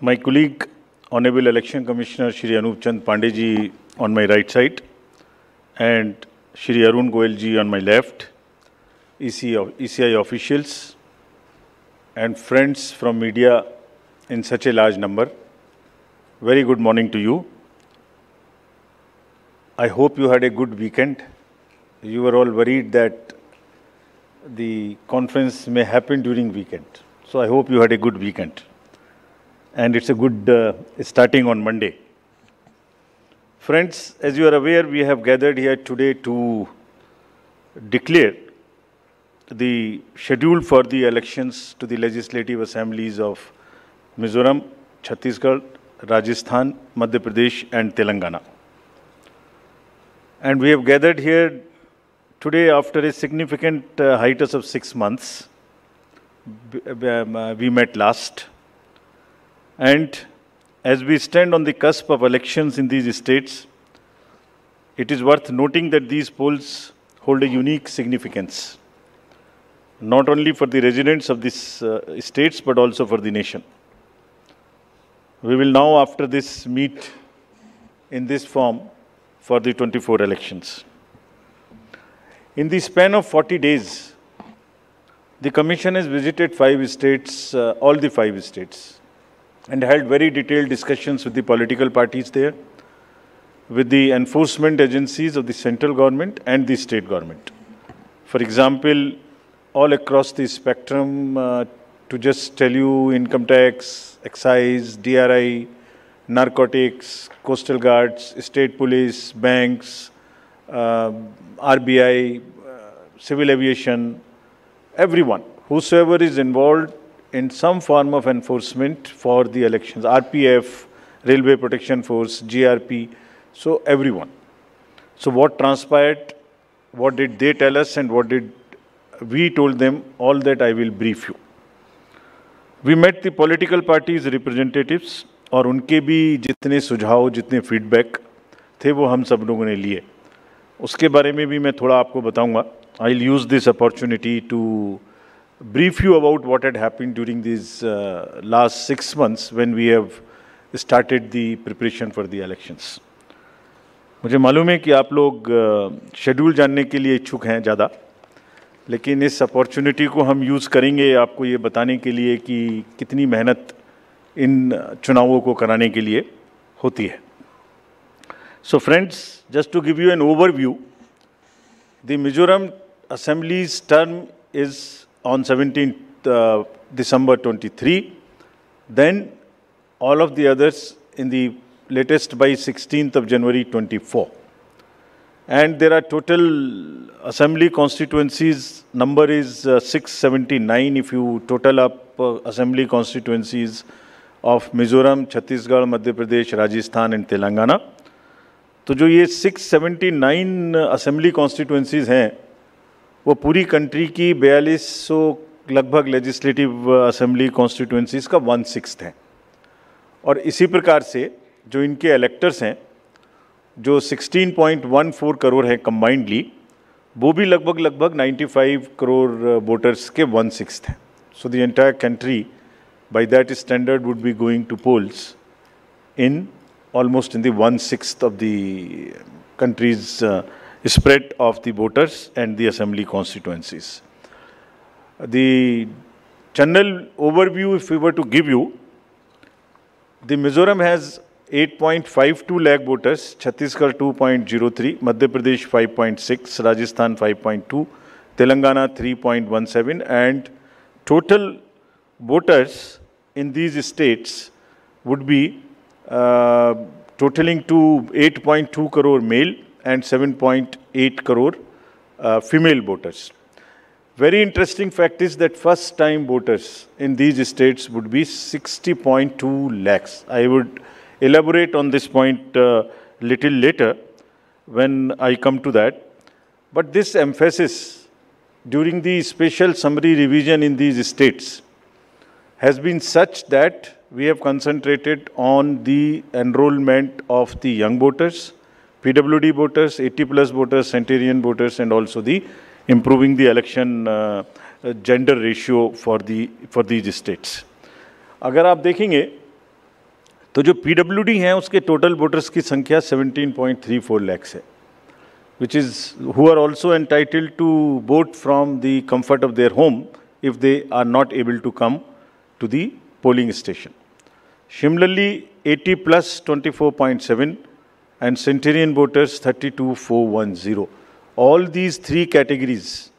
My colleague, Honorable Election Commissioner Shri Anup Chand Pandey ji on my right side and Shri Arun Goyal ji on my left, ECI officials and friends from media in such a large number, very good morning to you. I hope you had a good weekend. You were all worried that the conference may happen during weekend. So I hope you had a good weekend. And it's a good starting on Monday. Friends, as you are aware, we have gathered here today to declare the schedule for the elections to the legislative assemblies of Mizoram, Chhattisgarh, Rajasthan, Madhya Pradesh and Telangana. And we have gathered here today after a significant hiatus of 6 months. We met last. And as we stand on the cusp of elections in these states, it is worth noting that these polls hold a unique significance, not only for the residents of these states, but also for the nation. We will now, after this, meet in this form for the 24 elections. In the span of 40 days, the Commission has visited 5 states, all the 5 states, and held very detailed discussions with the political parties there, with the enforcement agencies of the central government and the state government. For example, all across the spectrum, to just tell you, income tax, excise, DRI, narcotics, coastal guards, state police, banks, RBI, civil aviation, everyone, whosoever is involved in some form of enforcement for the elections, RPF, Railway Protection Force, GRP, so everyone. So what transpired, what did they tell us and what did we told them, all that I will brief you. We met the political parties representatives और उनके भी जितने सुझाव, जितने feedback थे वो हम सब लोगों ने लिए. उसके बारे में भी मैं थोड़ा आपको बताऊंगा. I'll use this opportunity to brief you about what had happened during these last 6 months when we have started the preparation for the elections. मुझे मालूम है कि आप लोग शेड्यूल जानने के लिए इच्छुक हैं ज़्यादा, लेकिन इस अपॉर्चुनिटी को हम यूज़ करेंगे आपको ये बताने के लिए कि कितनी मेहनत इन चुनावों को कराने के लिए होती है. So friends, just to give you an overview, the Mizoram Assembly's term is on 17th December 23. Then all of the others in the latest by 16th of January 24. And there are total assembly constituencies, number is 679 if you total up assembly constituencies of Mizoram, Chhattisgarh, Madhya Pradesh, Rajasthan and Telangana. तो जो ये 679 assembly constituencies हैं वो पूरी country की 4200 लगभग legislative assembly constituencies का 1/6 हैं. और इसी प्रकार से जो इनके इलेक्टर्स हैं जो 16.14 करोड़ हैं कंबाइंडली, वो भी लगभग 95 करोड़ वोटर्स के 1/6 हैं. So the entire country by that standard would be going to polls in almost in the 1/6 of the country's spread of the voters and the assembly constituencies. The general overview, if we were to give you, the Mizoram has 8.52 lakh voters, Chhattisgarh 2.03, Madhya Pradesh 5.6, Rajasthan 5.2, Telangana 3.17, and total voters in these states would be totaling to 8.2 crore male and 7.8 crore female voters. Very interesting fact is that first time voters in these states would be 60.2 lakhs. I would elaborate on this point little later when I come to that. But this emphasis during the special summary revision in these states has been such that we have concentrated on the enrollment of the young voters, PWD voters, 80+ voters, centenarian voters, and also the improving the election gender ratio for these states. अगर आप देखेंगे तो जो PWD हैं उसके total voters की संख्या 17.34 lakhs है, which is who are also entitled to vote from the comfort of their home if they are not able to come to the polling station. Similarly, 80 plus 24.7 and centenarian voters 32,410. All these three categories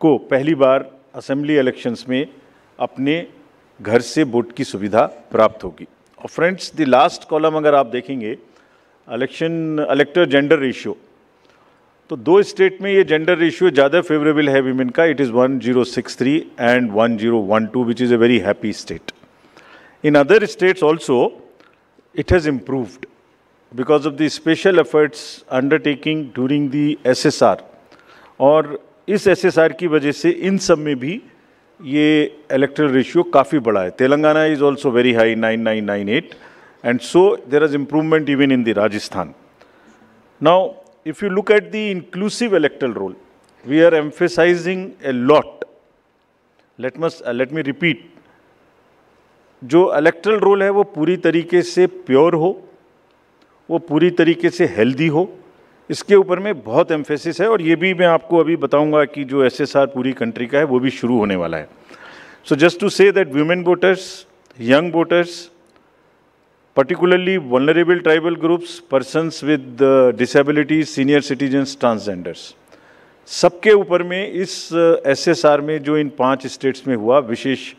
को पहली बार assembly elections में अपने घर से vote की सुविधा प्राप्त होगी. और फ्रेंड्स, द लास्ट कॉलम अगर आप देखेंगे, इलेक्टर जेंडर रेशियो, तो दो स्टेट में ये जेंडर रेशियो ज़्यादा फेवरेबल है विमेन का. It is 1063 and 1012, which is a very happy state. In other states also it has improved because of the special efforts undertaking during the SSR. और इस SSR की वजह से इन सब में भी ये इलेक्टरल रेशियो काफ़ी बड़ा है. Telangana is also very high, 9998, and so there is improvement even in the Rajasthan. Now if you look at the inclusive electoral roll, we are emphasizing a lot. Let me repeat. जो electoral roll है वो पूरी तरीके से pure हो, वो पूरी तरीके से हेल्दी हो, इसके ऊपर में बहुत एम्फेसिस है. और ये भी मैं आपको अभी बताऊंगा कि जो SSR पूरी कंट्री का है वो भी शुरू होने वाला है. So just to say that women voters, young voters, particularly vulnerable tribal groups, persons with disabilities, senior citizens, transgenders, सबके ऊपर में इस SSR में जो इन 5 स्टेट्स में हुआ विशेष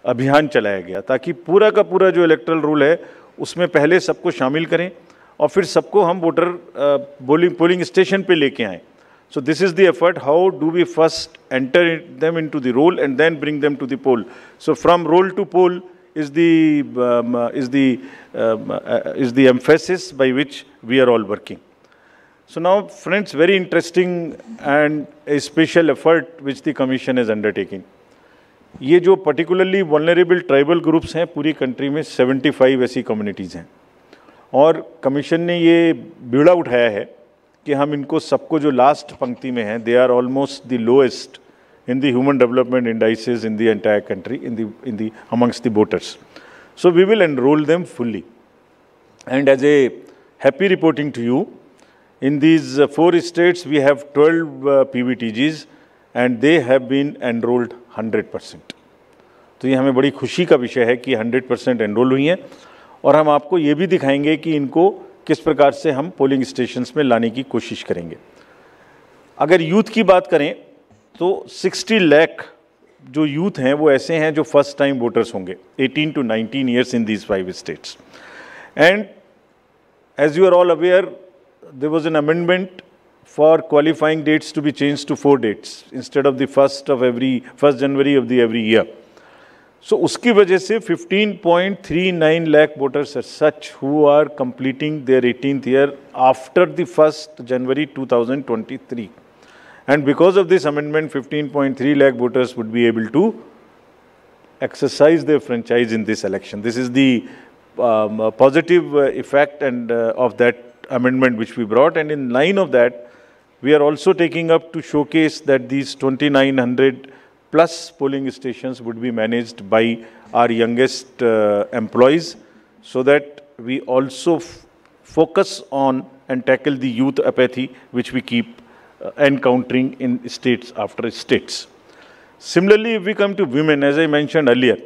अभियान चलाया गया, ताकि पूरा का पूरा जो इलेक्टरल रूल है उसमें पहले सबको शामिल करें और फिर सबको हम वोटर पोलिंग स्टेशन पे लेके आएँ. So this is the effort. How do we first enter them into the roll and then bring them to the poll? So from roll to poll is the emphasis by which we are all working. So now, friends, very interesting and a special effort which the Commission is undertaking. ये जो particularly vulnerable tribal groups हैं पूरी country में 75 ऐसी communities हैं, और Commission ने ये बीड़ा उठाया है कि हम इनको सबको जो लास्ट पंक्ति में हैं, they are almost the lowest in the human development indices in the entire country, amongst the voters. So we will enroll them fully. And as a happy reporting to you, in these 4 states we have 12 PVTGs and they have been enrolled 100%. तो ये हमें बड़ी खुशी का विषय है कि 100% enrol हुई हैं. और हम आपको ये भी दिखाएंगे कि इनको किस प्रकार से हम पोलिंग स्टेशंस में लाने की कोशिश करेंगे. अगर यूथ की बात करें तो 60 लाख जो यूथ हैं वो ऐसे हैं जो फर्स्ट टाइम वोटर्स होंगे, 18 to 19 years in these 5 states. And as you are all aware, there was an amendment for qualifying dates to be change to 4 dates instead of the 1st January of the every year. So उसकी वजह से 15.39 lakh voters are such who are completing their 18th year after the 1st January 2023. And because of this amendment, 15.3 lakh voters would be able to exercise their franchise in this election. This is the positive effect and of that amendment which we brought. And in line of that, we are also taking up to showcase that these 2,900 plus polling stations would be managed by our youngest employees, so that we also focus on and tackle the youth apathy which we keep encountering in states after states. Similarly, if we come to women, as I mentioned earlier,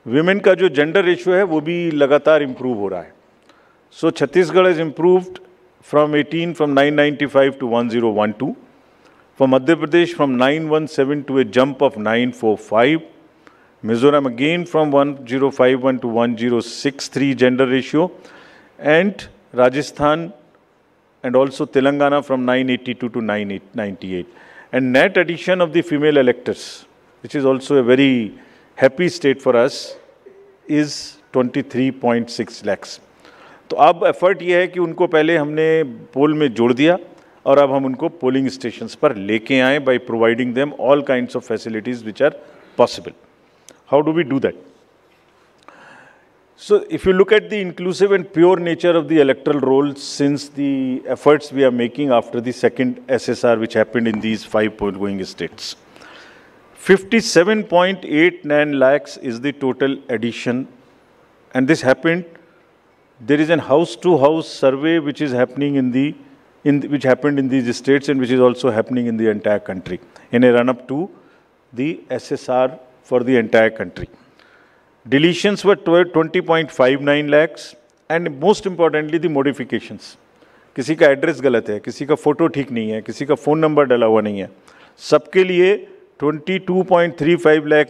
women का जो gender ratio है वो भी लगातार improve हो रहा है. So Chhattisgarh has improved from 995 to 1012. For Madhya Pradesh from 917 to a jump of 945. Mizoram again from 1051 to 1063 gender ratio. And Rajasthan and also Telangana from 982 to 998. And net addition of the female electors, which is also a very happy state for us, is 23.6 lakhs. तो अब effort ये है कि उनको पहले हमने पोल में जोड़ दिया और अब हम उनको पोलिंग स्टेशंस पर लेके आए by providing them all kinds of facilities which are possible. How do we do that? So if you look at the inclusive and pure nature of the electoral roll, since the efforts we are making after the second SSR which happened in these 5 going states, 57.89 lakhs is the total addition and this happened. There is an house-to-house survey which is happening which happened in these states and which is also happening in the entire country in a run-up to the SSR for the entire country. Deletions were 20.59 lakhs, and most importantly the modifications. किसी का address गलत है, किसी का photo ठीक नहीं है, किसी का फ़ोन नंबर डाला हुआ नहीं है, सबके लिए 22.35 लाख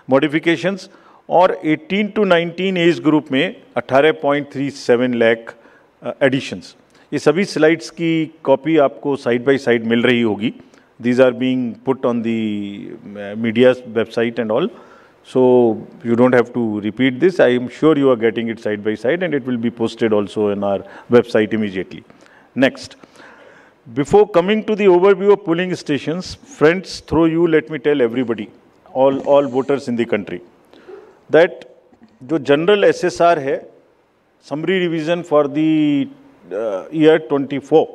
मॉडिफिकेशंस और 18 to 19 एज ग्रुप में 18.37 लाख एडिशंस. ये सभी स्लाइड्स की कॉपी आपको साइड बाय साइड मिल रही होगी. These are being put on the media's website and all. So you don't have to repeat this. I am sure you are getting it side by side, and it will be posted also in our website immediately. Next. Before coming to the overview of polling stations, friends, through you, let me tell everybody, all voters in the country, that the general SSR है, summary revision for the year 24,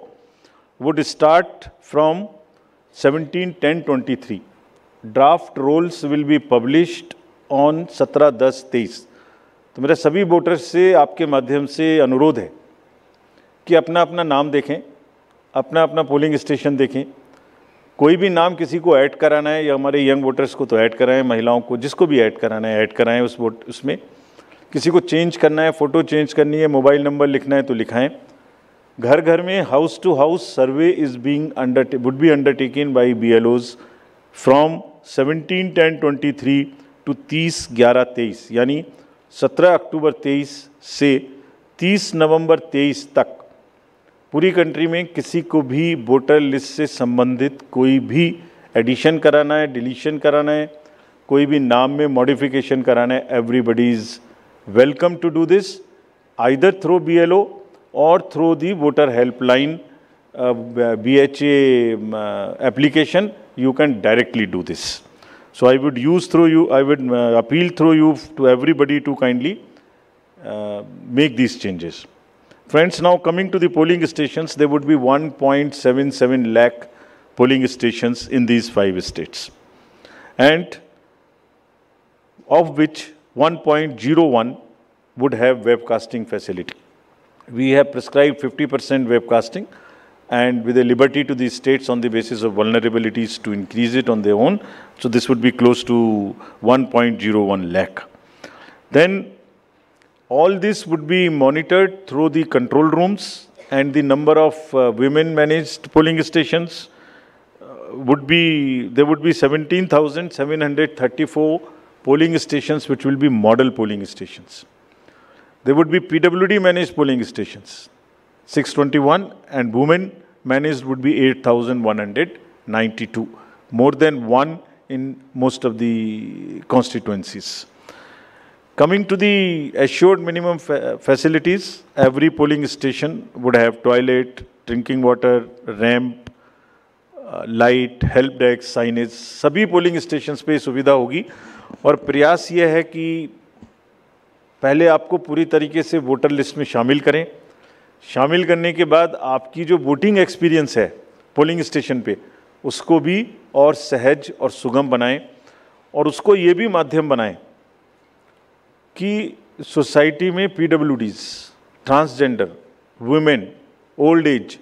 would start from 17/10/23. Draft rolls will be published on 17/10/23. तो मेरा सभी voters से आपके माध्यम से अनुरोध है कि अपना अपना नाम देखें, अपना अपना पोलिंग स्टेशन देखें. कोई भी नाम किसी को ऐड कराना है, या हमारे यंग वोटर्स को तो ऐड कराएं, महिलाओं को जिसको भी ऐड कराना है ऐड कराएं उसमें. किसी को चेंज करना है, फ़ोटो चेंज करनी है, मोबाइल नंबर लिखना है तो लिखाएं. घर घर में house to house survey would be undertaken by BLOs from 17/10/23 to 30/11/23, यानी 17 अक्टूबर 23 से 30 नवंबर 23 तक पूरी कंट्री में किसी को भी वोटर लिस्ट से संबंधित कोई भी एडिशन कराना है, डिलीशन कराना है, कोई भी नाम में मॉडिफिकेशन कराना है, everybody is welcome to do this either through BLO or through the voter helpline BHA application. You can directly do this. So I would appeal through you to everybody to kindly make these changes. Friends, now coming to the polling stations, there would be 1.77 lakh polling stations in these 5 states, and of which 1.01 would have webcasting facility. We have prescribed 50% webcasting, and with a liberty to the states on the basis of vulnerabilities to increase it on their own. So this would be close to 1.01 lakh. Then all this would be monitored through the control rooms, and the number of women managed polling stations there would be 17,734 polling stations which will be model polling stations. There would be PWD managed polling stations, 621, and women managed would be 8,192, more than one in most of the constituencies. Coming to the assured minimum facilities, every polling station would have toilet, drinking water, ramp, light, help desk, signage. सभी polling stations पे सुविधा होगी, और प्रयास ये है कि पहले आपको पूरी तरीके से वोटर लिस्ट में शामिल करें. शामिल करने के बाद आपकी जो वोटिंग एक्सपीरियंस है पोलिंग स्टेशन पे, उसको भी और सहज और सुगम बनाएं, और उसको ये भी माध्यम बनाएं कि सोसाइटी में PWDs, transgender, women, old age,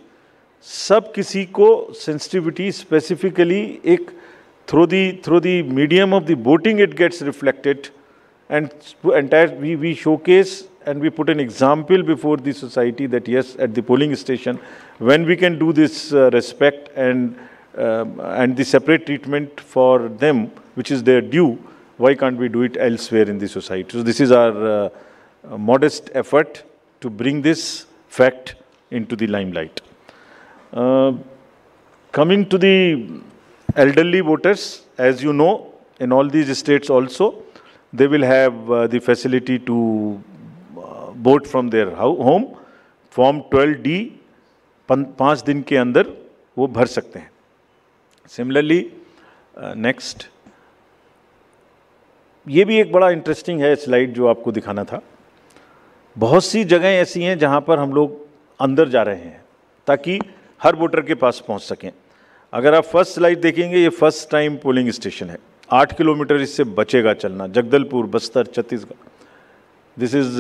सब किसी को सेंसिटिविटी स्पेसिफिकली एक through the medium of the voting it gets reflected. And we showcase and we put an example before the society that yes, at the polling station, when we can do this respect and the separate treatment for them, which is their due, why can't we do it elsewhere in the society? So this is our modest effort to bring this fact into the limelight. Coming to the elderly voters, as you know, in all these states also, they will have the facility to vote from their home. Form 12D 5 दिन के अंदर वो भर सकते हैं. Similarly, next, ये भी एक बड़ा इंटरेस्टिंग है स्लाइड जो आपको दिखाना था. बहुत सी जगहें ऐसी हैं जहाँ पर हम लोग अंदर जा रहे हैं ताकि हर वोटर के पास पहुँच सकें. अगर आप फर्स्ट स्लाइड देखेंगे, ये फर्स्ट टाइम पोलिंग स्टेशन है. 8 किलोमीटर इससे बचेगा चलना. Jagdalpur, Bastar, Chhattisgarh, This is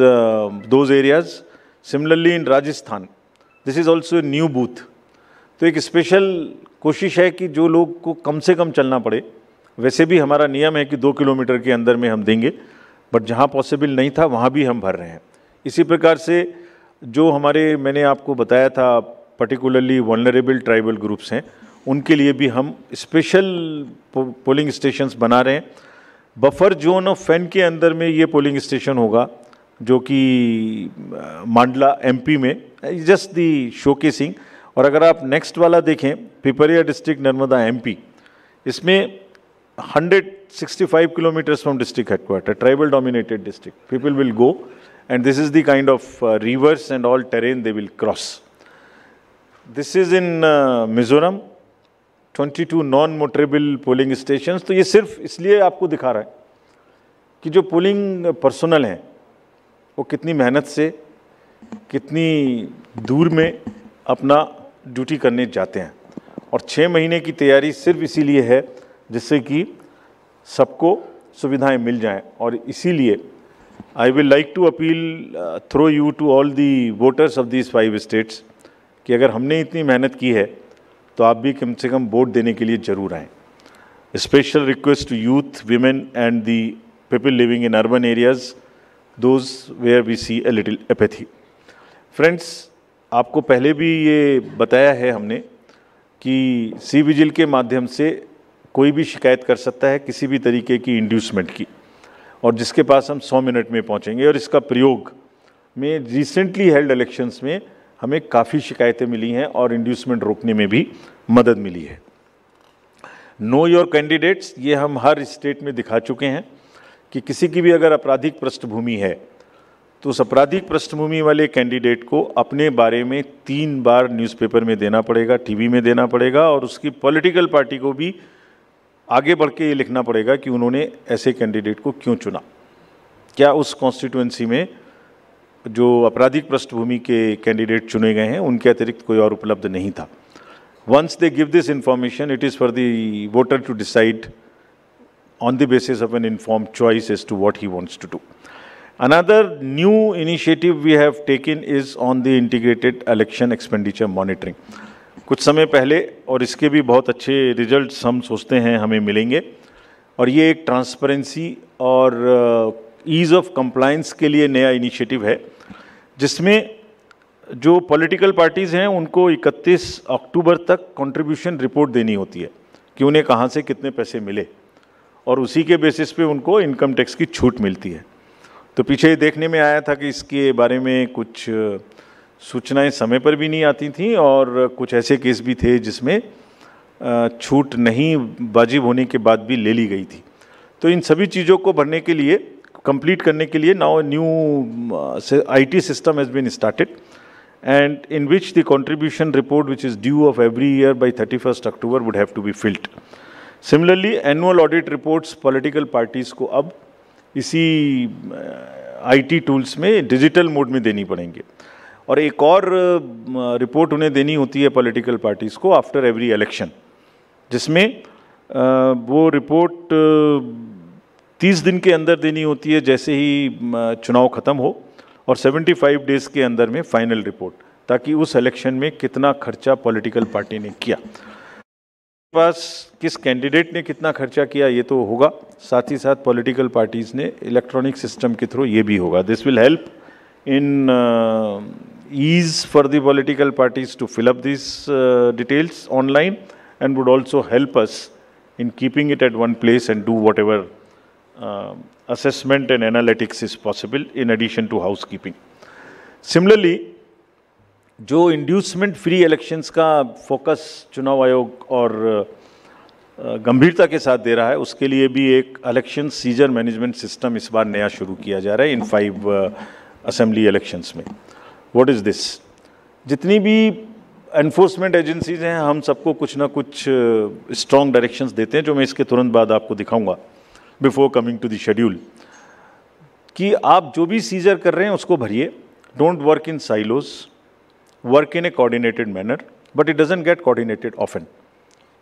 those areas. Similarly in Rajasthan, this is also a new booth. तो एक स्पेशल कोशिश है कि जो लोग को कम से कम चलना पड़े, वैसे भी हमारा नियम है कि 2 किलोमीटर के अंदर में हम देंगे, बट जहाँ पॉसिबल नहीं था वहाँ भी हम भर रहे हैं। इसी प्रकार से जो हमारे मैंने आपको बताया था पर्टिकुलरली वल्नरेबल ट्राइबल ग्रुप्स हैं, उनके लिए भी हम स्पेशल पोलिंग स्टेशंस बना रहे हैं। बफर जोन ऑफ फैन के अंदर में ये पोलिंग स्टेशन होगा, जो कि मांडला एमपी में, जस्ट दी शोकेसिंग। और अगर आप नेक्स्ट वाला देखें, पिपरिया डिस्ट्रिक्ट नर्मदा एमपी, इसमें 165 kilometers from district headquarters, tribal dominated district. People will go and this is the kind of rivers and all terrain they will cross. This is in Mizoram, 22 non-motorable polling stations. तो ये सिर्फ इसलिए आपको दिखा रहा है कि जो पोलिंग पर्सनल हैं वो कितनी मेहनत से, कितनी दूर में अपना ड्यूटी करने जाते हैं। और 6 महीने की तैयारी सिर्फ इसीलिए है जिससे कि सबको सुविधाएं मिल जाएं। और इसीलिए I will like to appeal through you to all the voters of these 5 states कि अगर हमने इतनी मेहनत की है तो आप भी कम से कम वोट देने के लिए ज़रूर आएँ। Special request to youth, women and the people living in urban areas, those where we see a little apathy. Friends, आपको पहले भी ये बताया है हमने कि सी विजिल के माध्यम से कोई भी शिकायत कर सकता है किसी भी तरीके की इंड्यूसमेंट की, और जिसके पास हम 100 मिनट में पहुंचेंगे। और इसका प्रयोग में रिसेंटली हेल्ड इलेक्शंस में हमें काफ़ी शिकायतें मिली हैं और इंड्यूसमेंट रोकने में भी मदद मिली है। नो योर कैंडिडेट्स, ये हम हर स्टेट में दिखा चुके हैं कि किसी की भी अगर आपराधिक पृष्ठभूमि है तो उस आपराधिक पृष्ठभूमि वाले कैंडिडेट को अपने बारे में 3 बार न्यूज़पेपर में देना पड़ेगा, टीवी में देना पड़ेगा, और उसकी पॉलिटिकल पार्टी को भी आगे बढ़ के ये लिखना पड़ेगा कि उन्होंने ऐसे कैंडिडेट को क्यों चुना, क्या उस कॉन्स्टिट्यूएंसी में जो आपराधिक पृष्ठभूमि के कैंडिडेट चुने गए हैं उनके अतिरिक्त कोई और उपलब्ध नहीं था। Once they give this information, it is for the voter to decide on the basis of an informed choice as to what he wants to do. Another new initiative we have taken is on the integrated election expenditure monitoring. कुछ समय पहले, और इसके भी बहुत अच्छे results हम सोचते हैं हमें मिलेंगे, और ये एक ट्रांसपेरेंसी और ईज़ ऑफ कंप्लायंस के लिए नया इनिशिएटिव है, जिसमें जो पॉलिटिकल पार्टीज़ हैं उनको 31 अक्टूबर तक कंट्रीब्यूशन रिपोर्ट देनी होती है कि उन्हें कहाँ से कितने पैसे मिले, और उसी के बेसिस पे उनको इनकम टैक्स की छूट मिलती है। तो पीछे देखने में आया था कि इसके बारे में कुछ सूचनाएं समय पर भी नहीं आती थीं, और कुछ ऐसे केस भी थे जिसमें छूट नहीं वाजिब होने के बाद भी ले ली गई थी। तो इन सभी चीज़ों को भरने के लिए, कंप्लीट करने के लिए now new IT system has been started, and in which the contribution report which is due of every year by 31 October would have to be filled. Similarly annual audit reports political parties को अब इसी IT tools में digital mode में देनी पड़ेंगे, और एक और रिपोर्ट उन्हें देनी होती है पॉलिटिकल पार्टीज़ को आफ्टर एवरी इलेक्शन, जिसमें वो रिपोर्ट 30 दिन के अंदर देनी होती है जैसे ही चुनाव ख़त्म हो, और 75 डेज़ के अंदर में फाइनल रिपोर्ट, ताकि उस इलेक्शन में कितना खर्चा पॉलिटिकल पार्टी ने किया, पास किस कैंडिडेट ने कितना खर्चा किया ये तो होगा, साथ ही साथ पॉलिटिकल पार्टीज़ ने इलेक्ट्रॉनिक सिस्टम के थ्रू ये भी होगा। This will help in ease for the political parties to fill up this details online, and would also help us in keeping it at one place and do whatever assessment and analytics is possible in addition to housekeeping. Similarly, जो inducement free elections का focus चुनाव आयोग और गंभीरता के साथ दे रहा है, उसके लिए भी एक इलेक्शन सीजर मैनेजमेंट सिस्टम इस बार नया शुरू किया जा रहा है इन 5 असेंबली इलेक्शंस में। What is this? जितनी भी एनफोर्समेंट एजेंसीज हैं, हम सबको कुछ ना कुछ स्ट्रॉन्ग डायरेक्शंस देते हैं, जो मैं इसके तुरंत बाद आपको दिखाऊंगा before coming to the schedule, कि आप जो भी सीजर कर रहे हैं उसको भरिए। Don't work in silos, work in a coordinated manner, but it doesn't get coordinated often.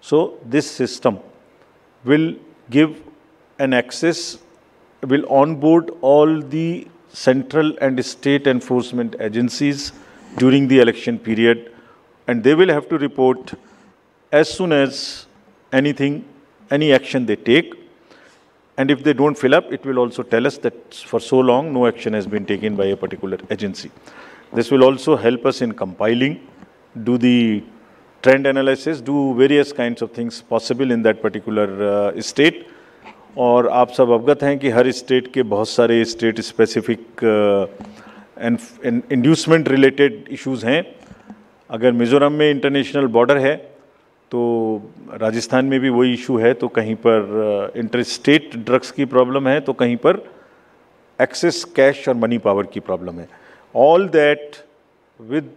So this system will give an access, will onboard all the central and state enforcement agencies during the election period, and they will have to report as soon as any action they take. And if they don't fill up, it will also tell us that for so long no action has been taken by a particular agency. This will also help us in compiling, do the trend analysis, do various kinds of things possible in that particular state. और आप सब अवगत हैं कि हर state के बहुत सारे state specific inducement related issues हैं. अगर मिज़ोरम में इंटरनेशनल बॉर्डर है तो राजस्थान में भी वही इशू है, तो कहीं पर इंटर स्टेट ड्रग्स की प्रॉब्लम है, तो कहीं पर एक्सेस कैश और मनी पावर की प्रॉब्लम है. All that with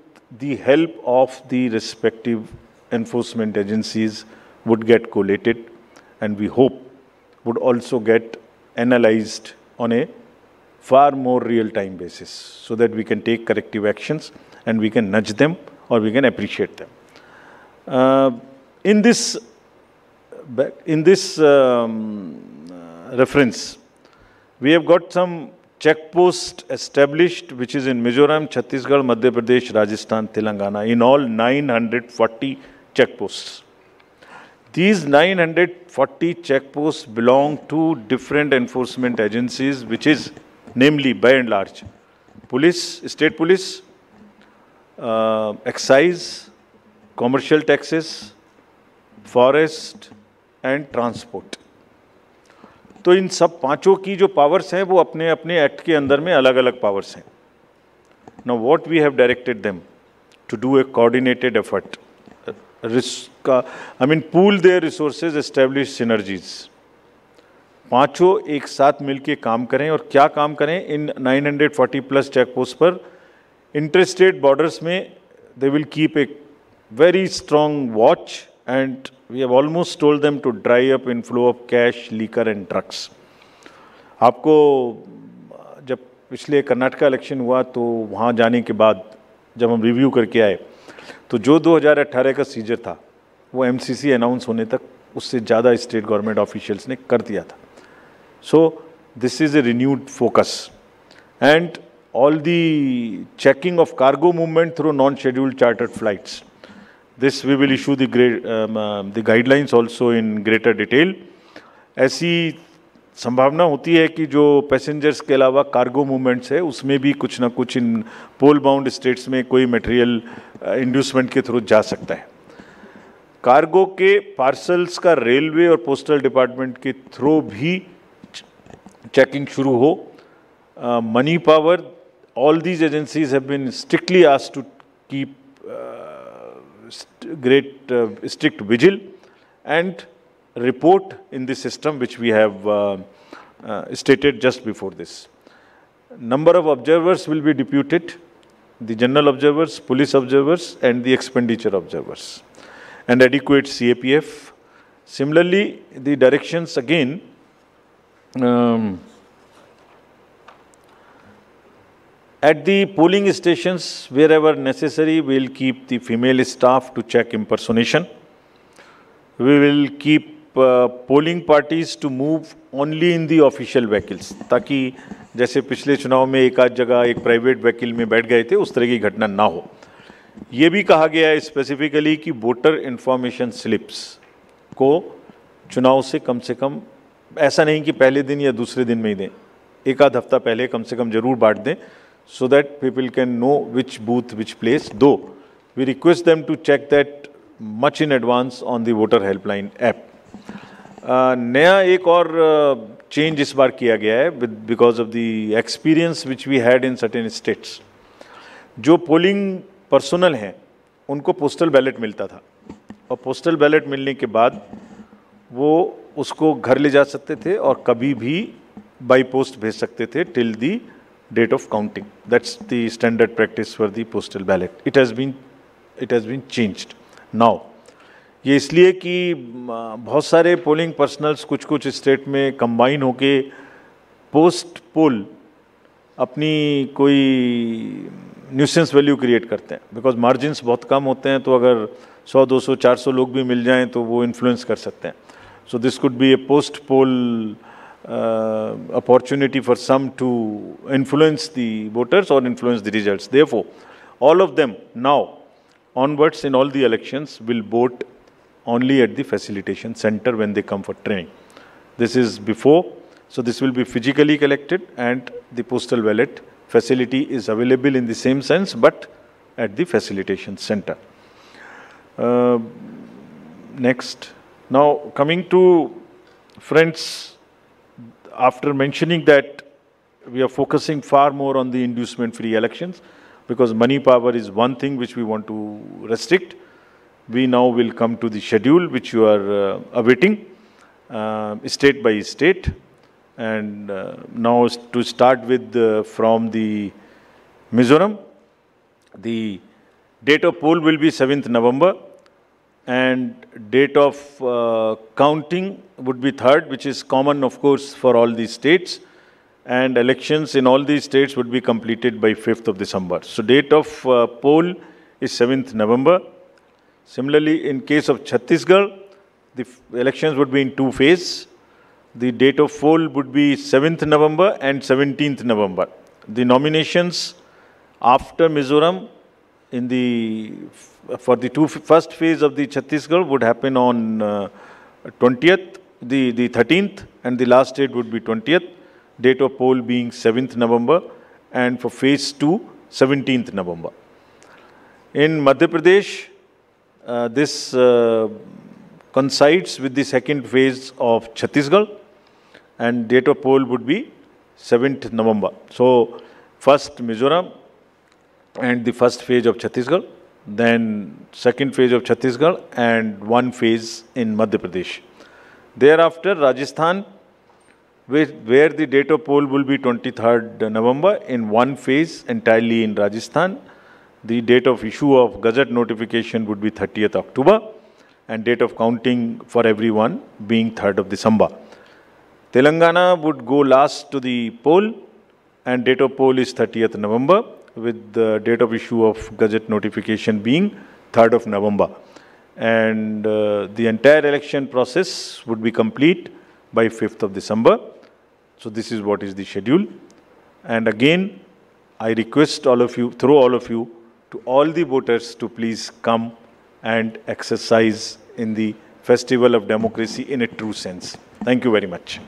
the help of the respective enforcement agencies would get collated and we hope would also get analyzed on a far more real-time basis so that we can take corrective actions and we can nudge them or we can appreciate them. In this reference, we have got some check posts established which is in Mizoram, Chhattisgarh, Madhya Pradesh, Rajasthan, Telangana, in all 940 check posts. These 940 checkposts belong to different enforcement agencies, which is namely, by and large, police, state police, excise, commercial taxes, forest and transport. तो इन सब पांचों की जो powers हैं वो अपने अपने act के अंदर में अलग अलग पावर्स हैं. Now what we have directed them to do a coordinated effort. Pool their resources, establish synergies. पांचों एक साथ मिलके काम करें. और क्या काम करें इन 940 प्लस चेक पोस्ट पर? इंटरस्टेट बॉर्डर्स में they will keep a very strong watch and we have almost told them to dry up inflow of cash, liquor and drugs. आपको जब पिछले कर्नाटका इलेक्शन हुआ तो वहाँ जाने के बाद जब हम रिव्यू करके आए तो जो 2018 का सीजर था वो एमसीसी अनाउंस होने तक उससे ज़्यादा स्टेट गवर्नमेंट ऑफिशियल्स ने कर दिया था. So this is a renewed focus and all the checking of cargo movement through non scheduled chartered flights. This we will issue the guidelines also in greater detail. ऐसी संभावना होती है कि जो पैसेंजर्स के अलावा कार्गो मूवमेंट्स है उसमें भी कुछ ना कुछ इन पोल बाउंड स्टेट्स में कोई मटेरियल इंड्यूसमेंट के थ्रू जा सकता है. कार्गो के पार्सल्स का रेलवे और पोस्टल डिपार्टमेंट के थ्रू भी चेकिंग शुरू हो. Money power, all these agencies have been strictly asked to keep strict vigil and report in the system which we have stated just before this. Number of observers will be deputed, the general observers, police observers and the expenditure observers, and adequate CAPF. Similarly, the directions again at the polling stations wherever necessary we will keep the female staff to check impersonation. We will keep polling parties to move only in the official vehicles, ताकि जैसे पिछले चुनाव में एक आध जगह एक private vehicle में बैठ गए थे उस तरह की घटना ना हो. ये भी कहा गया है स्पेसिफिकली कि वोटर इन्फॉर्मेशन स्लिप्स को चुनाव से कम ऐसा नहीं कि पहले दिन या दूसरे दिन में ही दें, एक आध हफ्ता पहले कम से कम जरूर बांट दें, so that people can know which booth, which place. Though we request them to check that much in advance on the voter helpline app. नया एक और change इस बार किया गया है because of the experience which we had in certain states. जो polling personnel हैं उनको postal ballot मिलता था और postal ballot मिलने के बाद वो उसको घर ले जा सकते थे और कभी भी by post भेज सकते थे till the date of counting. That's the standard practice for the postal ballot. It has been changed now. ये इसलिए कि बहुत सारे पोलिंग पर्सनल्स कुछ स्टेट में कंबाइन होके पोस्ट पोल अपनी कोई न्यूसेंस वैल्यू क्रिएट करते हैं, बिकॉज मार्जिन्स बहुत कम होते हैं. तो अगर 100, 200, 400 लोग भी मिल जाएं तो वो इन्फ्लुएंस कर सकते हैं. So this could be A post pole opportunity for some to influence the voters or influence the results. Therefore, all of them now onwards in all the elections will vote only at the facilitation center when they come for training. This is before, so this will be physically collected, and the postal ballot facility is available in the same sense, but at the facilitation center. Next. Now, coming to friends, after mentioning that we are focusing far more on the inducement-free elections, because money power is one thing which we want to restrict, we now will come to the schedule which you are awaiting, state by state. And now to start with from the Mizoram, the date of poll will be 7th November, and date of counting would be 3rd, which is common, of course, for all these states. And elections in all these states would be completed by 5th of December. So date of poll is 7th November. Similarly, in case of Chhattisgarh, the elections would be in 2 phases. The date of poll would be 7th November and 17th November. The nominations after Mizoram for the first phase of the Chhattisgarh would happen on 20th, the 13th, and the last date would be 20th. Date of poll being 7th November, and for phase 2, 17th November. In Madhya Pradesh, this coincides with the second phase of Chhattisgarh, and date of poll would be 7th November. So, first Mizoram and the first phase of Chhattisgarh, then second phase of Chhattisgarh, and one phase in Madhya Pradesh. Thereafter, Rajasthan, where the date of poll will be 23rd November in one phase entirely in Rajasthan. The date of issue of Gazette notification would be 30th October, and date of counting for everyone being 3rd of December. Telangana would go last to the poll, and date of poll is 30th November, with the date of issue of Gazette notification being 3rd of November. And the entire election process would be complete by 5th of December. So this is what is the schedule. And again, I request all of you, through all of you, to all the voters to please come and exercise in the festival of democracy in a true sense. Thank you very much.